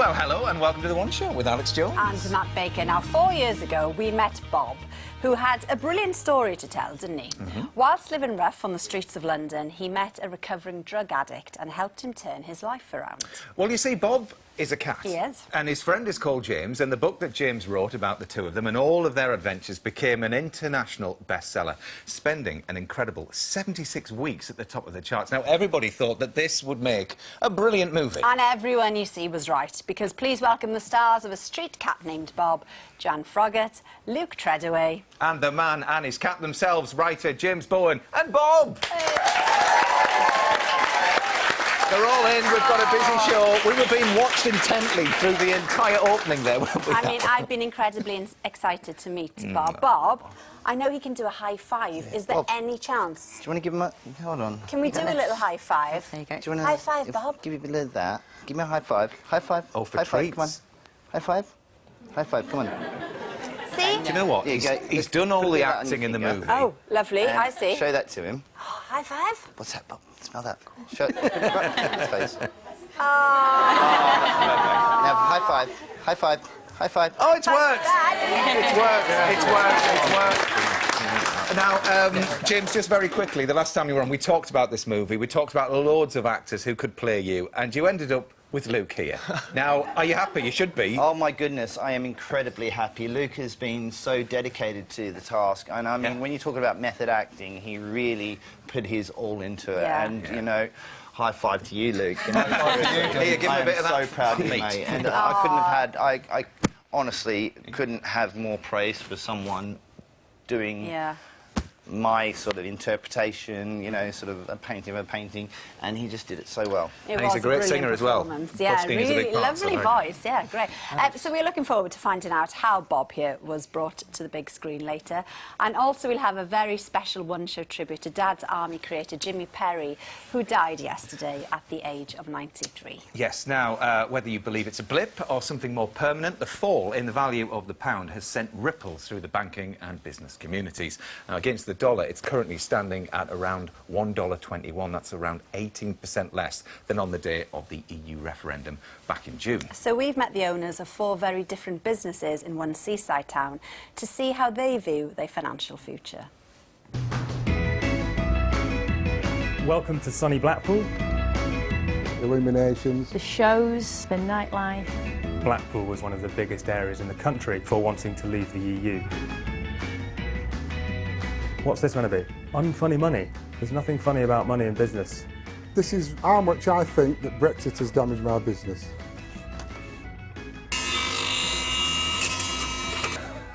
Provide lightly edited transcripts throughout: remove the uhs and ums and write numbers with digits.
Well, hello and welcome to The One Show with Alex Jones. And Matt Baker. Now, 4 years ago, we met Bob, who had a brilliant story to tell, didn't he? Whilst living rough on the streets of London, he met a recovering drug addict and helped him turn his life around. Well, you see, Bob is a cat. He is. And his friend is called James, and the book that James wrote about the two of them and all of their adventures became an international bestseller, spending an incredible 76 weeks at the top of the charts. Now, everybody thought that this would make a brilliant movie. And everyone you see was right, because please welcome the stars of A Street Cat Named Bob, Jan Froggatt, Luke Treadaway. And the man and his cat themselves, writer James Bowen and Bob! They're all in, we've got a busy show. We were being watched intently through the entire opening there, weren't we? I mean, I've been incredibly excited to meet Bob. Bob, I know he can do a high five. Is there any chance? Do you want to give him a... Hold on. Can we do a little high five? There you go. Do you want to... High five, Bob. Give me a bit of that. Give me a high five. High five. Oh, for high treats. five, come on. High five. High five, come on. See? Do you know what? He's done all the acting in the movie. Oh, lovely, I see. Show that to him. Oh, high five? What's that, Bob? Smell that. Show it. His face. Oh. Now, high five. High five. High five. Oh, it's worked! It's worked, it's worked, it's worked. Now, James, just very quickly, the last time you were on, we talked about this movie, we talked about loads of actors who could play you, and you ended up with Luke here. Now, are you happy? You should be. Oh, my goodness, I am incredibly happy. Luke has been so dedicated to the task, and I mean, when you talk about method acting, he really put his all into it, and, you know, high five to you, Luke. You know, Here, give me a bit of that. I'm so proud of you, mate. And I couldn't have had... I honestly couldn't have more praise for someone doing my sort of interpretation, you know, sort of a painting of a painting, and he just did it so well. And he's a great singer as well. Yeah, Busking is a really big part, lovely voice. Yeah, great. So we're looking forward to finding out how Bob here was brought to the big screen later. And also we'll have a very special one-show tribute to Dad's Army creator Jimmy Perry, who died yesterday at the age of 93. Yes, now, whether you believe it's a blip or something more permanent, the fall in the value of the pound has sent ripples through the banking and business communities. Now, against the dollar, it's currently standing at around $1.21. That's around 18% less than on the day of the EU referendum back in June. So we've met the owners of 4 very different businesses in one seaside town to see how they view their financial future. Welcome to sunny Blackpool. Illuminations. The shows, the nightlife. Blackpool was one of the biggest areas in the country for wanting to leave the EU. What's this going to be? Unfunny money. There's nothing funny about money in business. This is how much I think that Brexit has damaged my business.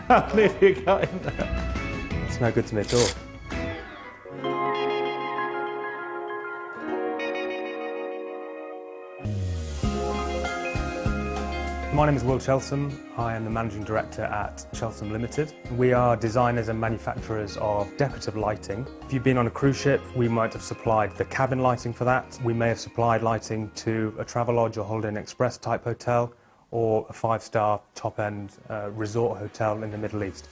How near you got in there? It's no good to me at all. My name is Will Chelsom. I am the Managing Director at Chelsom Limited. We are designers and manufacturers of decorative lighting. If you've been on a cruise ship, we might have supplied the cabin lighting for that. We may have supplied lighting to a Travelodge or Holiday Inn Express type hotel, or a 5-star top-end resort hotel in the Middle East.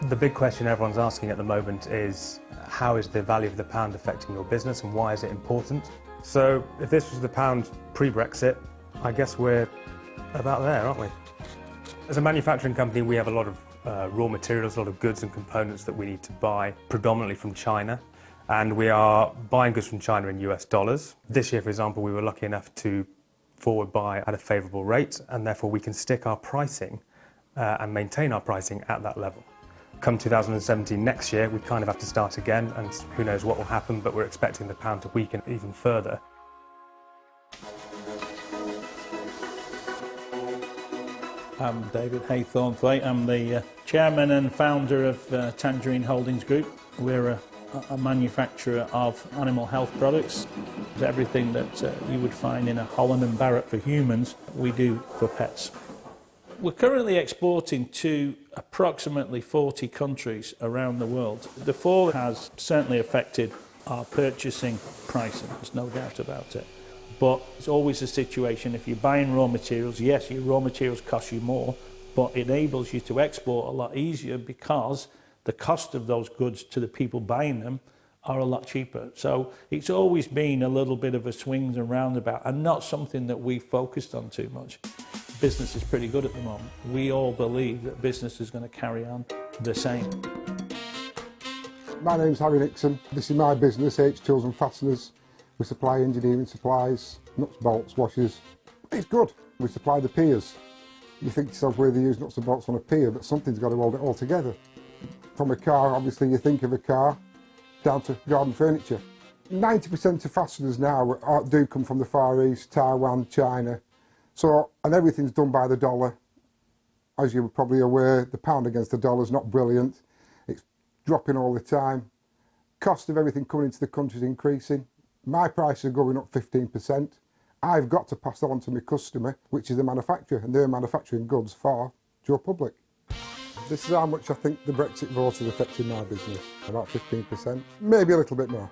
The big question everyone's asking at the moment is, how is the value of the pound affecting your business and why is it important? So if this was the pound pre-Brexit, I guess we're about there, aren't we? As a manufacturing company, we have a lot of raw materials, a lot of goods and components that we need to buy, predominantly from China. And we are buying goods from China in US dollars. This year, for example, we were lucky enough to forward buy at a favourable rate, and therefore we can stick our pricing and maintain our pricing at that level. Come 2017, next year, we kind of have to start again, and who knows what will happen, but we're expecting the pound to weaken even further. I'm David Haythornthwaite. I'm the chairman and founder of Tangerine Holdings Group. We're a manufacturer of animal health products. Everything that you would find in a Holland and Barrett for humans, we do for pets. We're currently exporting to approximately 40 countries around the world. The fall has certainly affected our purchasing pricing, there's no doubt about it. But it's always a situation, if you're buying raw materials, yes, your raw materials cost you more, but it enables you to export a lot easier because the cost of those goods to the people buying them are a lot cheaper. So it's always been a little bit of a swings and roundabout, and not something that we focused on too much. Business is pretty good at the moment. We all believe that business is going to carry on the same. My name's Harry Nixon. This is my business, H Tools and Fasteners. We supply engineering supplies, nuts, bolts, washers. It's good. We supply the piers. You think to yourself, where they use nuts and bolts on a pier, but something's got to hold it all together. From a car, obviously you think of a car, down to garden furniture. 90% of fasteners now do come from the Far East, Taiwan, China. So, and everything's done by the dollar. As you're probably aware, the pound against the dollar is not brilliant. It's dropping all the time. Cost of everything coming into the country is increasing. My prices are going up 15%. I've got to pass that on to my customer, which is the manufacturer, and they're manufacturing goods for Joe Public. This is how much I think the Brexit vote has affected my business, about 15%, maybe a little bit more.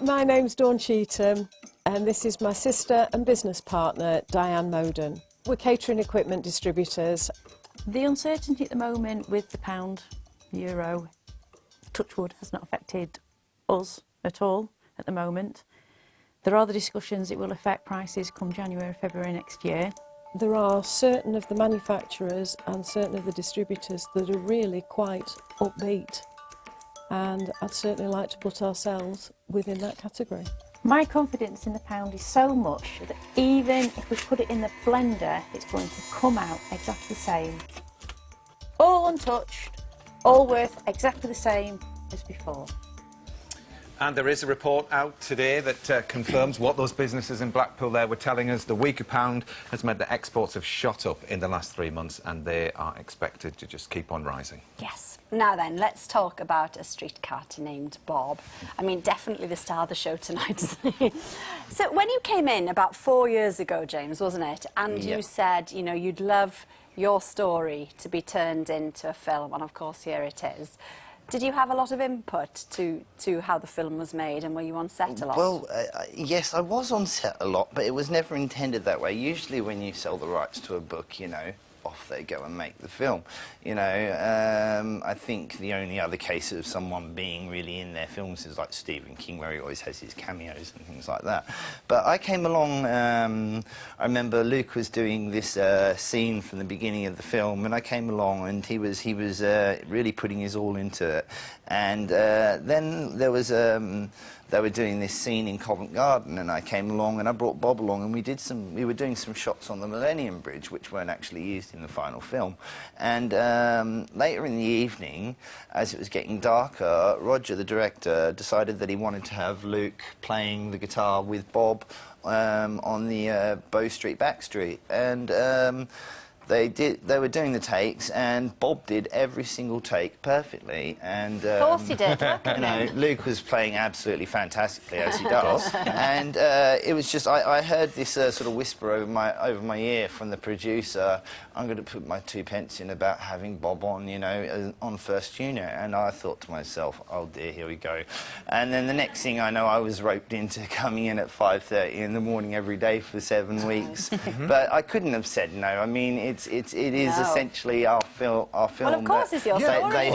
My name's Dawn Cheetham, and this is my sister and business partner, Diane Moden. We're catering equipment distributors. The uncertainty at the moment with the pound, euro, touch wood, has not affected us at all at the moment. There are the discussions it will affect prices come January, February next year. There are certain of the manufacturers and certain of the distributors that are really quite upbeat, and I'd certainly like to put ourselves within that category. My confidence in the pound is so much that even if we put it in the blender, it's going to come out exactly the same. All untouched, all worth exactly the same as before. And there is a report out today that confirms what those businesses in Blackpool there were telling us. The weaker pound has meant that exports have shot up in the last 3 months, and they are expected to just keep on rising. Yes. Now then, let's talk about a street carter named Bob. I mean, definitely the star of the show tonight, isn't he? So when you came in about 4 years ago, James, wasn't it? And you said, you know, you'd love your story to be turned into a film, and of course here it is. Did you have a lot of input to how the film was made, and were you on set a lot? Well, yes, I was on set a lot, but it was never intended that way. Usually when you sell the rights to a book, you know, off they go and make the film. You know, I think the only other case of someone being really in their films is like Stephen King, where he always has his cameos and things like that. But I came along, I remember Luke was doing this scene from the beginning of the film, and I came along and he was really putting his all into it. And then there was they were doing this scene in Covent Garden, and I came along and I brought Bob along, and we were doing some shots on the Millennium Bridge, which weren't actually used in the final film. And later in the evening, as it was getting darker, Roger, the director, decided that he wanted to have Luke playing the guitar with Bob on the Bow Street back street. And they were doing the takes, and Bob did every single take perfectly. And of course he did. you know, Luke was playing absolutely fantastically, as he does. And it was just, I heard this sort of whisper over my ear from the producer, I'm going to put my 2 pence in about having Bob on, you know, on First Junior. And I thought to myself, oh dear, here we go. And then the next thing I know, I was roped into coming in at 5:30 in the morning every day for 7 weeks. But I couldn't have said no. I mean, it is essentially our film. Well, of course it's your story, they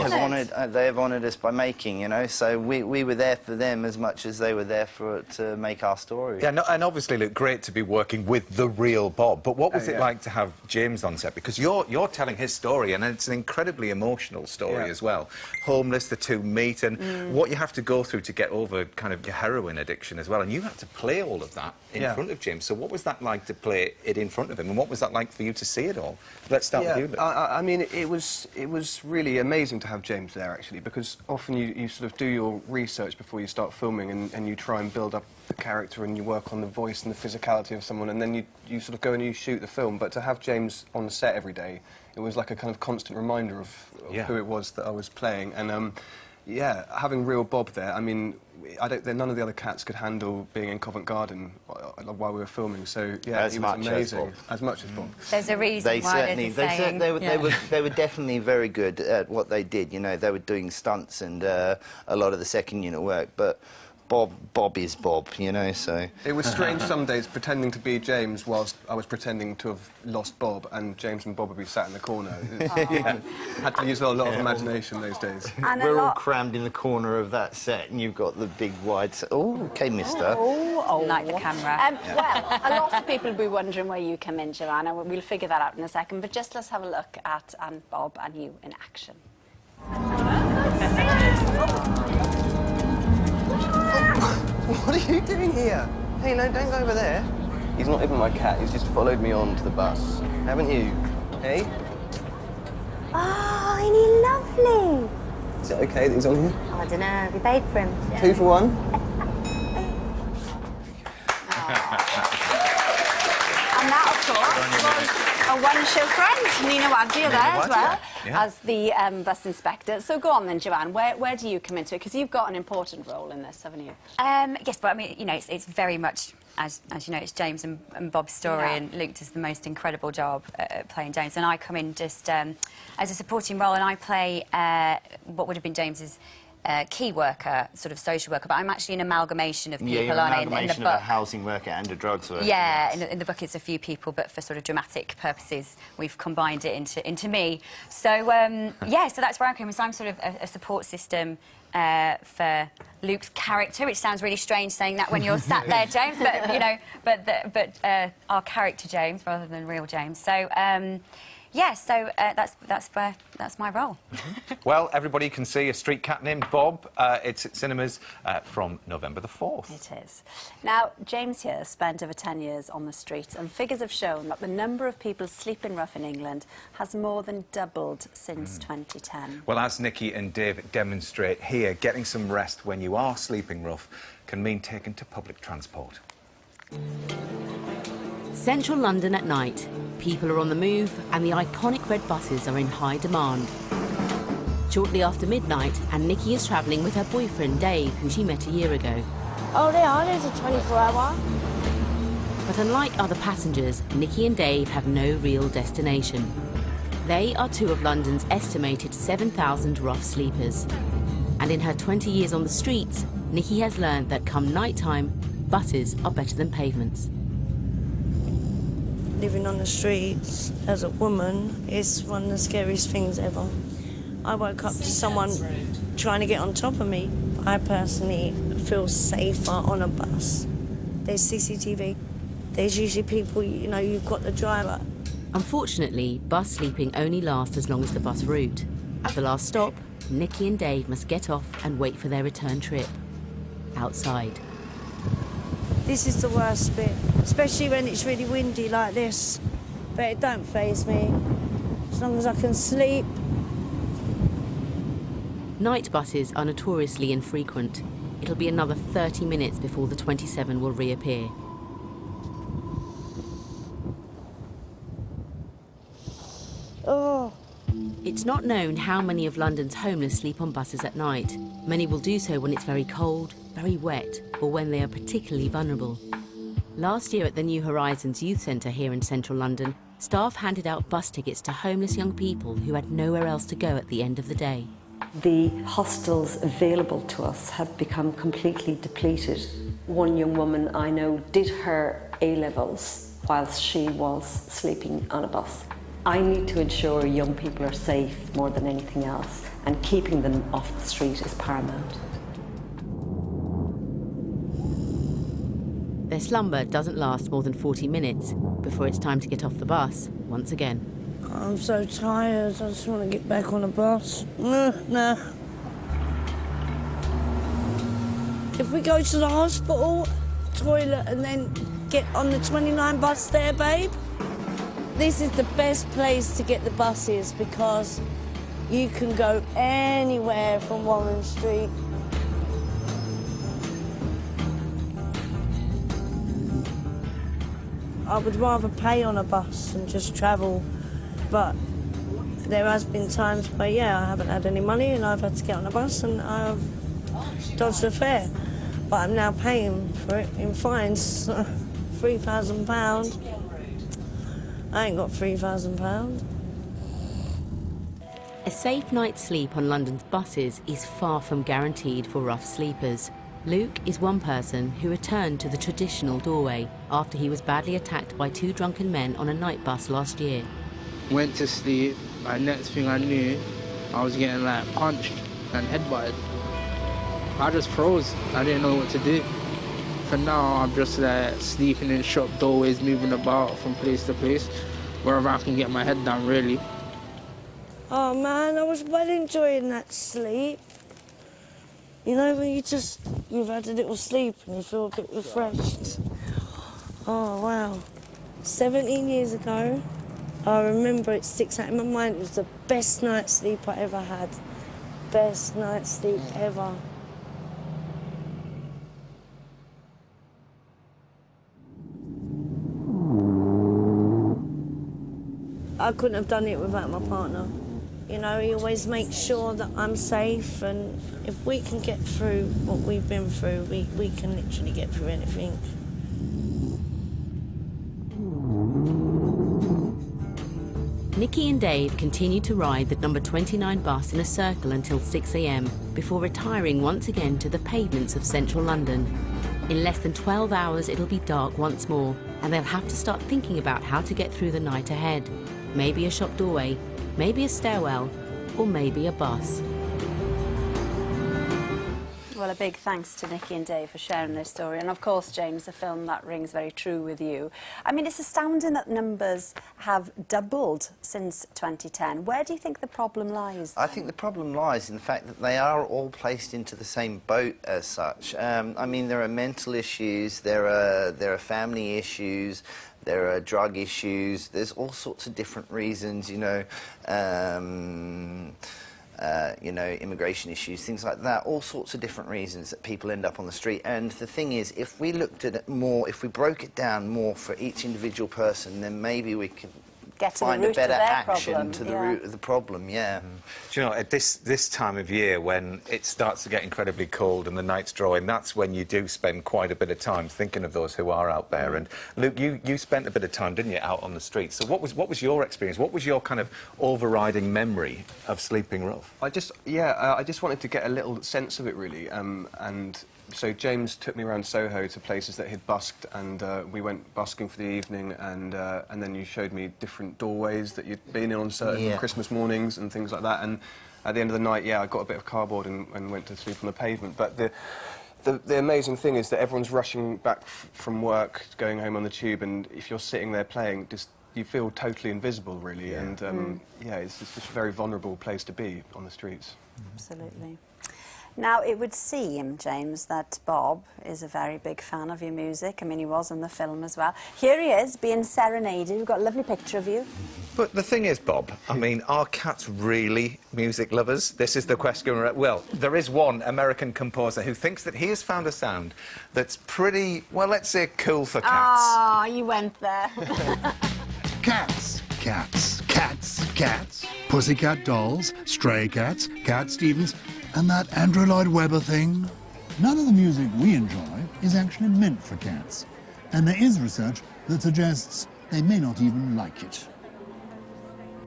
have honoured us by making, you know. So we were there for them as much as they were there to make our story. Yeah, no, and obviously, look, great to be working with the real Bob. But what was it like to have James on set? Because you're telling his story, and it's an incredibly emotional story as well. Homeless, the two meet, and what you have to go through to get over kind of your heroin addiction as well. And you had to play all of that in front of James. So what was that like to play it in front of him, and what was that like for you to see it all? Let's start with you, Luke. I mean, it was really amazing to have James there, actually, because often you sort of do your research before you start filming, and you try and build up the character, and you work on the voice and the physicality of someone, and then you sort of go and you shoot the film. But to have James on the set every day, it was like a kind of constant reminder of who it was that I was playing. And yeah, having real Bob there, I mean, none of the other cats could handle being in Covent Garden while we were filming. So yeah, he was amazing. As much as Bob. There's a reason why there's a saying. They were definitely very good at what they did. You know, they were doing stunts and a lot of the second unit work, but Bob is Bob, you know, so... It was strange some days pretending to be James whilst I was pretending to have lost Bob, and James and Bob would be sat in the corner. Had to use a lot of imagination those days. And we're all crammed in the corner of that set, and you've got the big wide set. Oh, OK, mister. Oh, like the camera. Well, a lot of people will be wondering where you come in, Joanna. We'll figure that out in a second, but just let's have a look at Bob and you in action. What are you doing here? Hey, no, don't go over there. He's not even my cat, he's just followed me on to the bus. Haven't you? Hey? Oh, isn't he lovely? Is it OK that he's on here? Oh, I don't know. Have you paid for him? 2 for 1? And that, of course, was a one-show friend, Nina Wadria, there as well, as the bus inspector. So go on then, Joanne, where do you come into it? Because you've got an important role in this, haven't you? Yes, but I mean, you know, it's very much, as you know, it's James and Bob's story, and Luke does the most incredible job at playing James, and I come in just as a supporting role, and I play what would have been James's key worker, sort of social worker, but I'm actually an amalgamation of people. Yeah, you're an amalgamation of a housing worker and a drugs worker. Yeah, in the book it's a few people, but for sort of dramatic purposes, we've combined it into me. So, yeah, so that's where I come in. So I'm sort of a support system for Luke's character, which sounds really strange saying that when you're sat there, James, but, you know, but our character James rather than real James. So, yeah, so that's my role. Well, everybody can see A Street Cat Named Bob. It's at cinemas from November the 4th. It is. Now, James here spent over 10 years on the streets, and figures have shown that the number of people sleeping rough in England has more than doubled since 2010. Well, as Nikki and Dave demonstrate here, getting some rest when you are sleeping rough can mean taking to public transport. Central London at night. People are on the move and the iconic red buses are in high demand. Shortly after midnight, and Nikki is travelling with her boyfriend Dave, who she met a year ago. Oh, there's a 24-hour. But unlike other passengers, Nikki and Dave have no real destination. They are two of London's estimated 7,000 rough sleepers. And in her 20 years on the streets, Nikki has learned that come night time, buses are better than pavements. Living on the streets as a woman is one of the scariest things ever. I woke up to someone trying to get on top of me. I personally feel safer on a bus. There's CCTV. There's usually people, you know, you've got the driver. Unfortunately, bus sleeping only lasts as long as the bus route. At the last stop, Nikki and Dave must get off and wait for their return trip. Outside. This is the worst bit, especially when it's really windy like this. But it don't faze me, as long as I can sleep. Night buses are notoriously infrequent. It'll be another 30 minutes before the 27 will reappear. Oh. It's not known how many of London's homeless sleep on buses at night. Many will do so when it's very cold, very wet, or when they are particularly vulnerable. Last year at the New Horizons Youth Centre here in central London, staff handed out bus tickets to homeless young people who had nowhere else to go at the end of the day. The hostels available to us have become completely depleted. One young woman I know did her A-levels whilst she was sleeping on a bus. I need to ensure young people are safe more than anything else, and keeping them off the street is paramount. Their slumber doesn't last more than 40 minutes before it's time to get off the bus once again. I'm so tired, I just want to get back on the bus. Nah. If we go to the hospital, toilet, and then get on the 29 bus there, babe? This is the best place to get the buses because you can go anywhere from Warren Street. I would rather pay on a bus and just travel, but there has been times where, yeah, I haven't had any money and I've had to get on a bus and I've dodged the fare. But I'm now paying for it in fines, £3,000. I ain't got £3,000. A safe night's sleep on London's buses is far from guaranteed for rough sleepers. Luke is one person who returned to the traditional doorway after he was badly attacked by 2 drunken men on a night bus last year. Went to sleep, and next thing I knew, I was getting like punched and headbutted. I just froze. I didn't know what to do. For now, I'm just like sleeping in shop doorways, moving about from place to place, wherever I can get my head down, really. Oh man, I was well enjoying that sleep. You know, when you've had a little sleep and you feel a bit refreshed. Oh wow. 17 years ago, I remember it sticks out in my mind. It was the best night's sleep I ever had. Best night's sleep ever. I couldn't have done it without my partner. You know, he always makes sure that I'm safe, and if we can get through what we've been through, we can literally get through anything. Nikki and Dave continue to ride the number 29 bus in a circle until 6 a.m. before retiring once again to the pavements of central London. In less than 12 hours, it'll be dark once more, and they'll have to start thinking about how to get through the night ahead. Maybe a shop doorway, maybe a stairwell, or maybe a bus. Well, a big thanks to Nikki and Dave for sharing their story. And of course, James, a film that rings very true with you. I mean, it's astounding that numbers have doubled since 2010. Where do you think the problem lies? I think the problem lies in the fact that they are all placed into the same boat as such. I mean, there are mental issues, there are family issues, there are drug issues, there's all sorts of different reasons, you know, immigration issues, things like that, all sorts of different reasons that people end up on the street. And the thing is, if we looked at it more, if we broke it down more for each individual person, then maybe we could find a better action to the root of the problem, yeah. Do you know, at this time of year, when it starts to get incredibly cold and the nights draw in, that's when you do spend quite a bit of time thinking of those who are out there. And Luke, you spent a bit of time, didn't you, out on the streets? So what was your experience? What was your kind of overriding memory of sleeping rough? I just wanted to get a little sense of it, really, and so James took me around Soho to places that he'd busked, and we went busking for the evening, and then you showed me different doorways that you'd been in on certain Christmas mornings and things like that. And at the end of the night, I got a bit of cardboard and went to sleep on the pavement. But the amazing thing is that everyone's rushing back from work, going home on the tube, and if you're sitting there playing, you feel totally invisible, really. And it's just a very vulnerable place to be on the streets. Absolutely. Now, it would seem, James, that Bob is a very big fan of your music. I mean, he was in the film as well. Here he is, being serenaded. We've got a lovely picture of you. But the thing is, Bob, I mean, are cats really music lovers? This is the question. Well, there is one American composer who thinks that he has found a sound that's pretty, well, let's say, cool for cats. Ah, you went there. Cats, cats, cats, cats. Pussycat dolls, stray cats, Cat Stevens, and that Andrew Lloyd Webber thing. None of the music we enjoy is actually meant for cats. And there is research that suggests they may not even like it.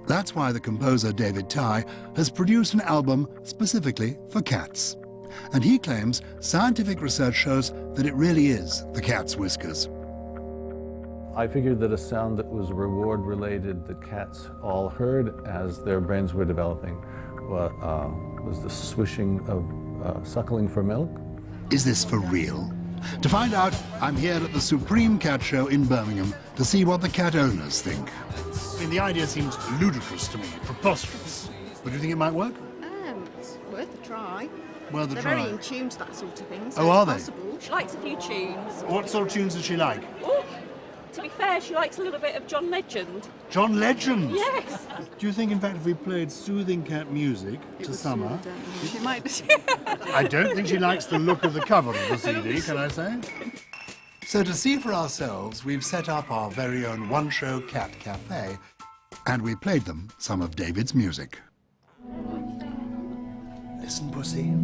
That's why the composer David Tae has produced an album specifically for cats. And he claims scientific research shows that it really is the cat's whiskers. I figured that a sound that was reward-related that cats all heard as their brains were developing was the swishing of suckling for milk. Is this for real? To find out, I'm here at the Supreme Cat Show in Birmingham to see what the cat owners think. I mean, the idea seems ludicrous to me, preposterous. But do you think it might work? It's worth a try. Worth a They're try. very in tune to that sort of thing, so Oh, are it's they? possible. She likes a few tunes. What sort of tunes does she like? Oh, to be fair, she likes a little bit of John Legend. John Legend? Yes. Do you think, in fact, if we played soothing cat music to Summer... She might... I don't think she likes the look of the cover of the CD, can I say? So to see for ourselves, we've set up our very own one-show cat cafe, and we played them some of David's music. Listen, Pussy.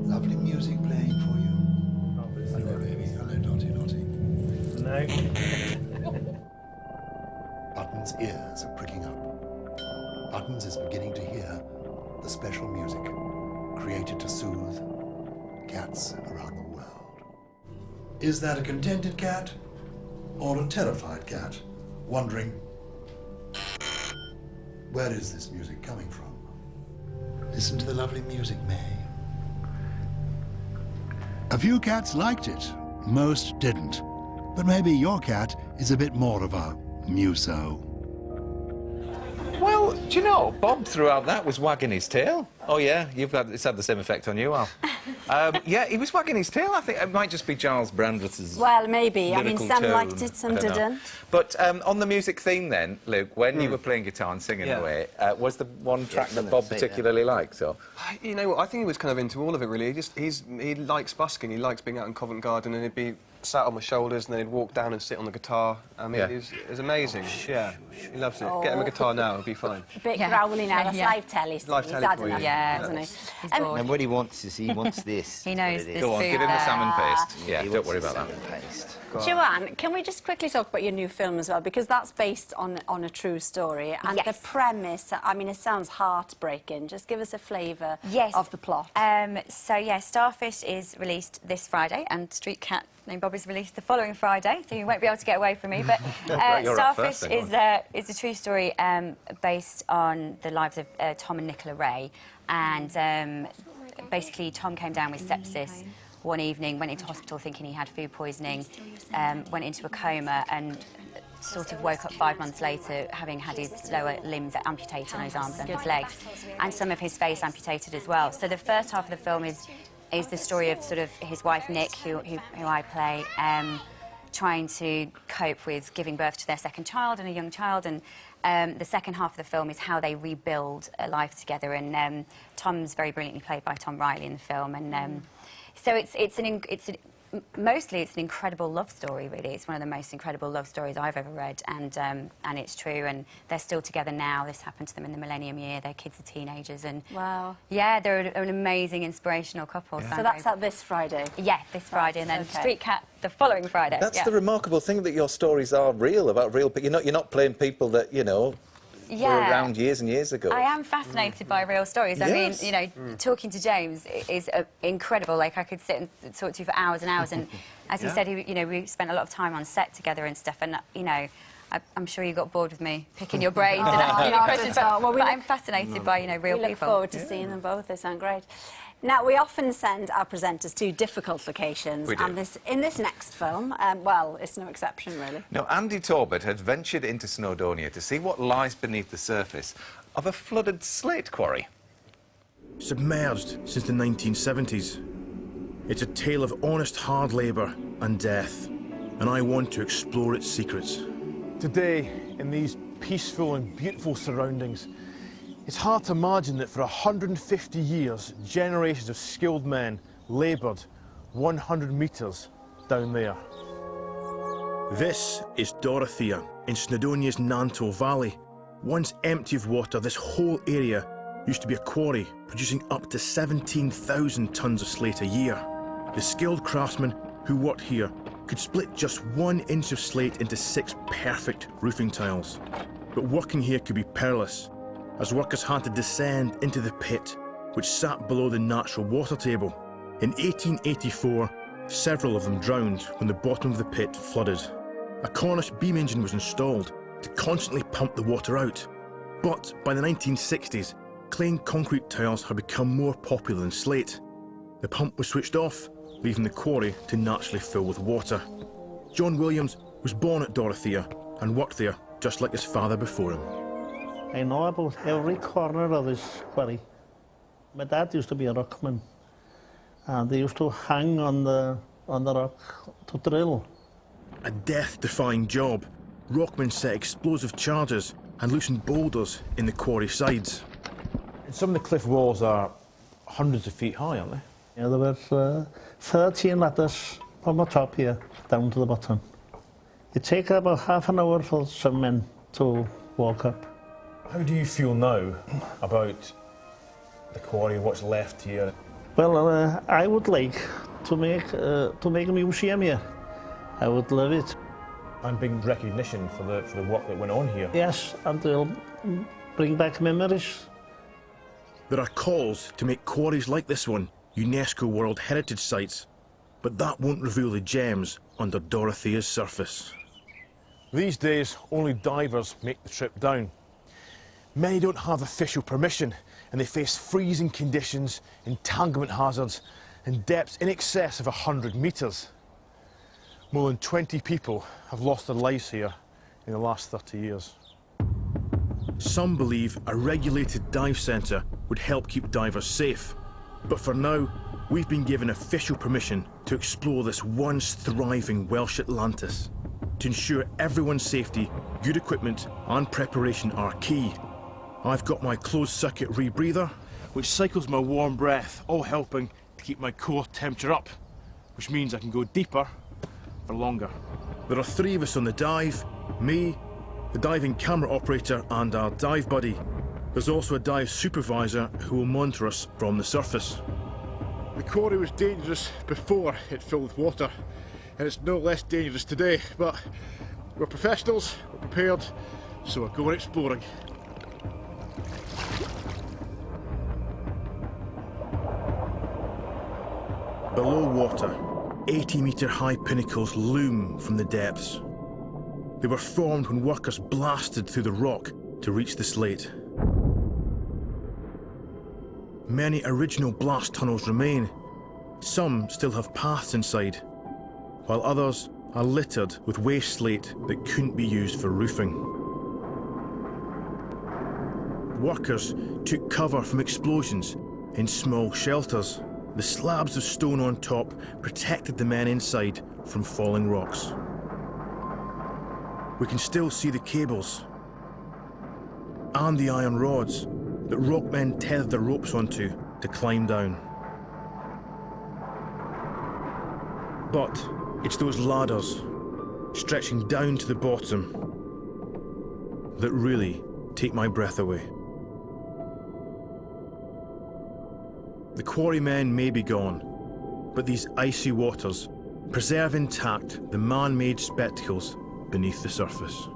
Lovely music playing for you. Hello, baby. Hello, Dotty Dotty. No. Button's ears are pricking up. Buttons is beginning to hear the special music created to soothe cats around the world. Is that a contented cat or a terrified cat, wondering, where is this music coming from? Listen to the lovely music, May. A few cats liked it, most didn't. But maybe your cat is a bit more of a muso. Well, do you know, Bob throughout that was wagging his tail. Oh, yeah, it's had the same effect on you, Al. Yeah, he was wagging his tail. I think it might just be Giles Brandreth's. Well, maybe. I mean, lyrical some tone. liked it, some didn't. But on the music theme then, Luke, when you were playing guitar and singing away, was the one track that Bob particularly liked? Or? You know what, I think he was kind of into all of it, really. He likes busking, he likes being out in Covent Garden, and he'd be sat on my shoulders and then he'd walk down and sit on the guitar. I mean, it was amazing. Yeah, he loves it. Get him a guitar now, it'll be fine. A bit growly now, that's live telly. Live He's telly had for you. enough, hasn't he? And what he wants is he wants this. He knows this. Go on, give him the salmon paste. Yeah, He don't wants worry the about that. salmon paste. Joanne, can we just quickly talk about your new film as well? Because that's based on a true story. And the premise, I mean, it sounds heartbreaking. Just give us a flavour of the plot. So, yeah, Starfish is released this Friday and Street Cat named Bob is released the following Friday, so you won't be able to get away from me. But Starfish is a true story based on the lives of Tom and Nicola Ray. And basically, Tom came down with sepsis one evening, went into hospital thinking he had food poisoning, went into a coma and sort of woke up 5 months later having had his lower limbs amputated on his arms and his legs, and some of his face amputated as well. So the first half of the film is the story of sort of his wife Nick, who I play, trying to cope with giving birth to their second child and a young child, and the second half of the film is how they rebuild a life together. And Tom's very brilliantly played by Tom Riley in the film, and so mostly it's an incredible love story, really. It's one of the most incredible love stories I've ever read, and it's true, and they're still together now. This happened to them in the millennium year. Their kids are teenagers, and wow. Yeah, they're an amazing, inspirational couple. So that's out this Friday? Yeah, this Friday, and then Street Cat the following Friday. That's the remarkable thing, that your stories are real, about real people. You're not playing people that, you know, were around years and years ago. I am fascinated by real stories. I mean, you know, talking to James is incredible. Like, I could sit and talk to you for hours and hours, and as he said, you know, we spent a lot of time on set together and stuff, and, you know, I'm sure you got bored with me picking your brains and asking you questions, but I'm fascinated by, you know, real people. We look forward to seeing them both. They sound great. Now, we often send our presenters to difficult locations, and in this next film, well, it's no exception, really. No, Andy Talbot had ventured into Snowdonia to see what lies beneath the surface of a flooded slate quarry. Submerged since the 1970s. It's a tale of honest hard labour and death, and I want to explore its secrets. Today, in these peaceful and beautiful surroundings, it's hard to imagine that for 150 years, generations of skilled men laboured 100 metres down there. This is Dorothea in Snowdonia's Nanto Valley. Once empty of water, this whole area used to be a quarry producing up to 17,000 tonnes of slate a year. The skilled craftsmen who worked here could split just 1 inch of slate into 6 perfect roofing tiles. But working here could be perilous, as workers had to descend into the pit, which sat below the natural water table. In 1884, several of them drowned when the bottom of the pit flooded. A Cornish beam engine was installed to constantly pump the water out. But by the 1960s, clay and concrete tiles had become more popular than slate. The pump was switched off, leaving the quarry to naturally fill with water. John Williams was born at Dorothea and worked there just like his father before him. I know about every corner of this quarry. My dad used to be a rockman, and they used to hang on the rock to drill. A death-defying job. Rockmen set explosive charges and loosened boulders in the quarry sides. Some of the cliff walls are hundreds of feet high, aren't they? Yeah, there were 13 ladders from the top here down to the bottom. It takes about half an hour for some men to walk up. How do you feel now about the quarry, what's left here? Well, I would like to make a museum here. I would love it. And big recognition for the work that went on here. Yes, and they'll bring back memories. There are calls to make quarries like this one UNESCO World Heritage Sites, but that won't reveal the gems under Dorothea's surface. These days, only divers make the trip down. Many don't have official permission, and they face freezing conditions, entanglement hazards, and depths in excess of 100 metres. More than 20 people have lost their lives here in the last 30 years. Some believe a regulated dive centre would help keep divers safe. But for now, we've been given official permission to explore this once thriving Welsh Atlantis. To ensure everyone's safety, good equipment and preparation are key. I've got my closed-circuit rebreather, which cycles my warm breath, all helping to keep my core temperature up, which means I can go deeper for longer. There are 3 of us on the dive, me, the diving camera operator and our dive buddy. There's also a dive supervisor who will monitor us from the surface. The quarry was dangerous before it filled with water, and it's no less dangerous today, but we're professionals, we're prepared, so we're going exploring. Below water, 80-metre high pinnacles loom from the depths. They were formed when workers blasted through the rock to reach the slate. Many original blast tunnels remain. Some still have paths inside, while others are littered with waste slate that couldn't be used for roofing. Workers took cover from explosions in small shelters. The slabs of stone on top protected the men inside from falling rocks. We can still see the cables and the iron rods that rockmen tethered their ropes onto to climb down. But it's those ladders stretching down to the bottom that really take my breath away. The quarrymen may be gone, but these icy waters preserve intact the man-made spectacles beneath the surface.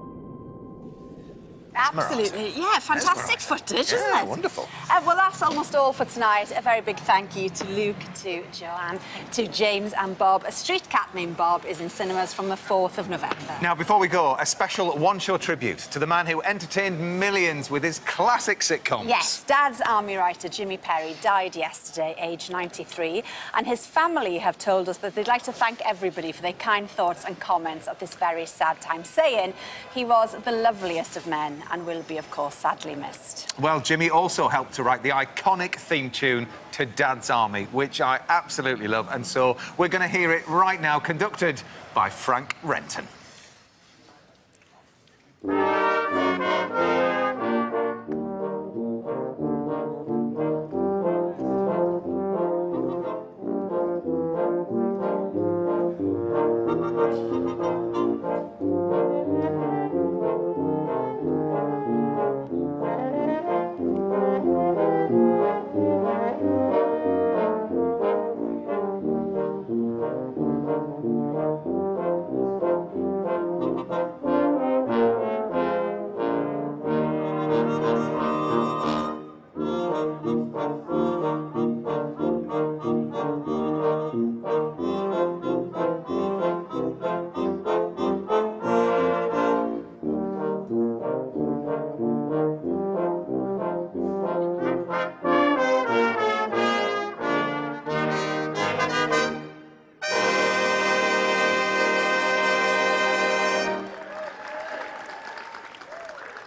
Absolutely, yeah, fantastic footage, isn't it? Wonderful. Well, that's almost all for tonight. A very big thank you to Luke, to Joanne, to James and Bob. A Street Cat Named Bob is in cinemas from the 4th of November. Now, before we go, a special one-show tribute to the man who entertained millions with his classic sitcoms. Yes, Dad's Army writer Jimmy Perry died yesterday, aged 93, and his family have told us that they'd like to thank everybody for their kind thoughts and comments at this very sad time, saying he was the loveliest of men and will be, of course, sadly missed. Well, Jimmy also helped to write the iconic theme tune to Dad's Army, which I absolutely love, and so we're going to hear it right now, conducted by Frank Renton.